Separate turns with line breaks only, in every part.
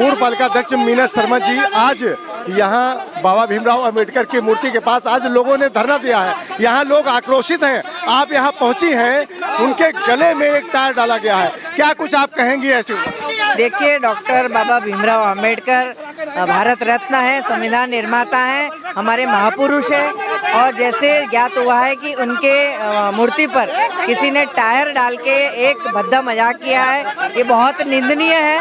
पूर्व पालिका अध्यक्ष मीना शर्मा जी आज यहाँ बाबा भीमराव अंबेडकर की मूर्ति के पास आज लोगों ने धरना दिया है। यहाँ लोग आक्रोशित हैं। आप यहाँ पहुँची हैं, उनके गले में एक टायर डाला गया है, क्या कुछ आप कहेंगी ऐसे?
देखिए, डॉक्टर बाबा भीमराव अंबेडकर भारत रत्न है, संविधान निर्माता है, हमारे महापुरुष है। और जैसे ज्ञात हुआ है कि उनके मूर्ति पर किसी ने टायर डाल के एक भद्दा मजाक किया है, ये बहुत निंदनीय है।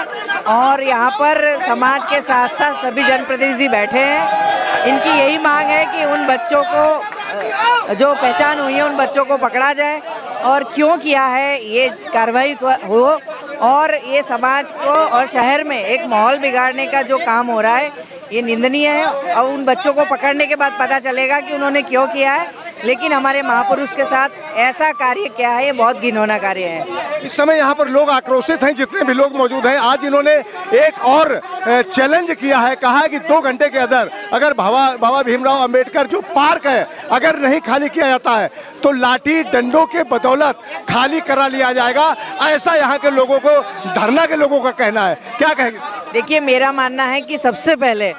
और यहाँ पर समाज के साथ साथ सभी जनप्रतिनिधि बैठे हैं। इनकी यही मांग है कि उन बच्चों को जो पहचान हुई है उन बच्चों को पकड़ा जाए और क्यों किया है ये कार्रवाई हो। और ये समाज को और शहर में एक माहौल बिगाड़ने का जो काम हो रहा है ये निंदनीय है। और उन बच्चों को पकड़ने के बाद पता चलेगा कि उन्होंने क्यों किया है, लेकिन हमारे महापुरुष के साथ ऐसा कार्य क्या है ये बहुत घिनौना कार्य है।
इस समय यहाँ पर लोग आक्रोशित हैं, जितने भी लोग मौजूद हैं। आज इन्होंने एक और चैलेंज किया है, कहा है कि 2 घंटे के अंदर अगर बाबा भीमराव अंबेडकर जो पार्क है अगर नहीं खाली किया जाता है तो लाठी डंडों के बदौलत खाली करा लिया जाएगा। ऐसा यहाँ के लोगों को, धरना के लोगों का कहना है। क्या कहेंगे?
देखिए, मेरा मानना है कि सबसे पहले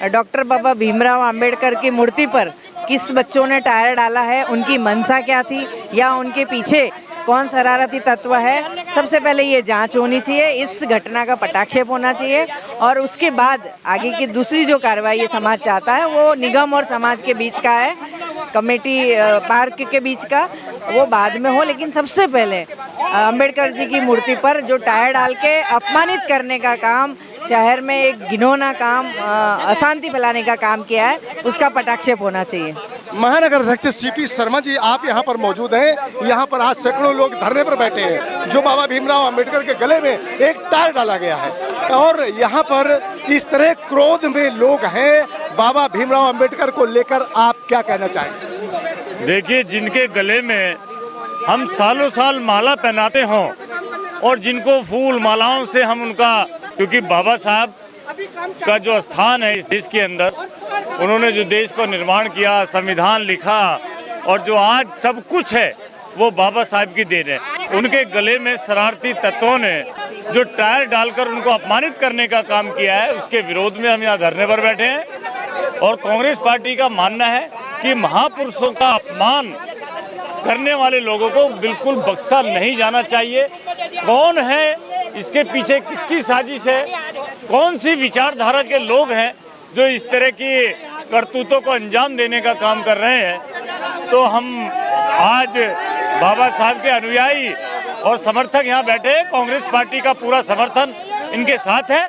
डॉक्टर बाबा भीमराव अंबेडकर की मूर्ति पर किस बच्चों ने टायर डाला है, उनकी मंशा क्या थी या उनके पीछे कौन शरारती तत्व है, सबसे पहले ये जांच होनी चाहिए। इस घटना का पटाक्षेप होना चाहिए और उसके बाद आगे की दूसरी जो कार्रवाई ये समाज चाहता है वो निगम और समाज के बीच का है, कमेटी पार्क के बीच का, वो बाद में हो। लेकिन सबसे पहले अंबेडकर जी की मूर्ति पर जो टायर डाल के अपमानित करने का काम, शहर में एक घिनौना काम, अशांति फैलाने का काम किया है, उसका पटाक्षेप होना चाहिए।
महानगर अध्यक्ष सीपी शर्मा जी, आप यहाँ पर मौजूद हैं। यहाँ पर आज सैकड़ों लोग धरने पर बैठे हैं, जो बाबा भीमराव अंबेडकर के गले में एक टायर डाला गया है। और यहाँ पर इस तरह क्रोध में लोग हैं बाबा भीमराव अंबेडकर को लेकर, आप क्या कहना चाहेंगे?
देखिए, जिनके गले में हम सालों साल माला पहनाते हों और जिनको फूल मालाओं से हम उनका, क्योंकि बाबा साहब का जो स्थान है इस देश के अंदर, उन्होंने जो देश को निर्माण किया, संविधान लिखा और जो आज सब कुछ है वो बाबा साहब की देन है। उनके गले में शरारती तत्वों ने जो टायर डालकर उनको अपमानित करने का काम किया है, उसके विरोध में हम यहाँ धरने पर बैठे हैं। और कांग्रेस पार्टी का मानना है कि महापुरुषों का अपमान करने वाले लोगों को बिल्कुल बख्शा नहीं जाना चाहिए। कौन है इसके पीछे, किसकी साजिश है, कौन सी विचारधारा के लोग हैं जो इस तरह की करतूतों को अंजाम देने का काम कर रहे हैं। तो हम आज बाबा साहब के अनुयायी और समर्थक यहाँ बैठे हैं। कांग्रेस पार्टी का पूरा समर्थन इनके साथ है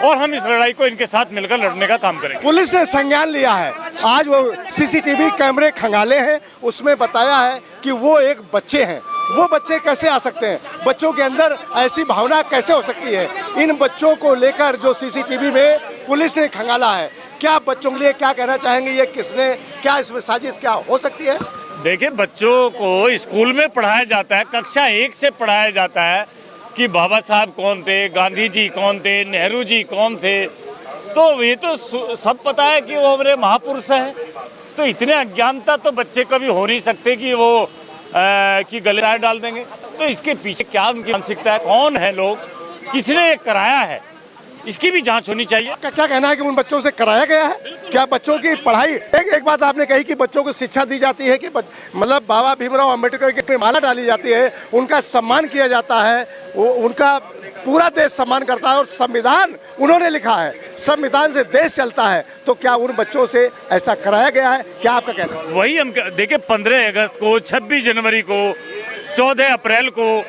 और हम इस लड़ाई को इनके साथ मिलकर लड़ने का काम करेंगे।
पुलिस ने संज्ञान लिया है। आज वो सीसीटीवी कैमरे खंगाले हैं, उसमें बताया है कि वो एक बच्चे हैं। वो बच्चे कैसे आ सकते हैं? बच्चों के अंदर ऐसी भावना कैसे हो सकती है? इन बच्चों को लेकर जो सीसीटीवी में पुलिस ने खंगाला है, क्या बच्चों के लिए क्या कहना चाहेंगे? ये किसने, क्या इसमें साजिश क्या हो सकती है?
देखिए, बच्चों को स्कूल में पढ़ाया जाता है, कक्षा 1 से पढ़ाया जाता है कि बाबा साहब कौन थे, गांधी जी कौन थे, नेहरू जी कौन थे। तो ये तो सब पता है कि वो हमारे महापुरुष हैं। तो इतने अज्ञानता तो बच्चे कभी हो नहीं सकते कि वो कि गले टायर डाल देंगे। तो इसके पीछे क्या उनकी मानसिकता है, कौन है लोग, किसने कराया है, इसकी भी जांच होनी चाहिए।
क्या कहना है कि उन बच्चों से कराया गया है? क्या बच्चों की पढ़ाई, एक बात आपने कही कि बच्चों को शिक्षा दी जाती है कि मतलब बाबा भीमराव अंबेडकर की माला डाली जाती है, उनका सम्मान किया जाता है, उनका पूरा देश सम्मान करता है और संविधान उन्होंने लिखा है, संविधान से देश चलता है। तो क्या उन बच्चों से ऐसा कराया गया है? क्या आपका कहना है?
वही हम देखिए, 15 अगस्त को, 26 जनवरी को, 14 अप्रैल को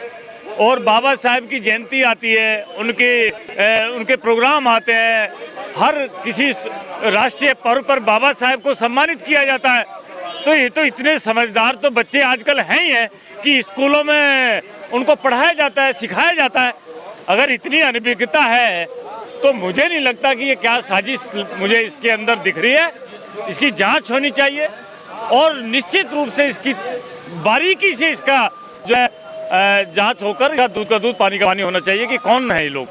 और बाबा साहब की जयंती आती है, उनके प्रोग्राम आते हैं, हर किसी राष्ट्रीय पर्व पर बाबा साहब को सम्मानित किया जाता है। तो ये तो इतने समझदार तो बच्चे आजकल हैं ही हैं कि स्कूलों में उनको पढ़ाया जाता है, सिखाया जाता है। अगर इतनी अनभिज्ञता है तो मुझे नहीं लगता कि ये क्या साजिश मुझे इसके अंदर दिख रही है। इसकी जांच होनी चाहिए और निश्चित रूप से इसकी बारीकी से इसका जो है जांच होकर दूध का दूध पानी का पानी होना चाहिए कि कौन है ये लोग।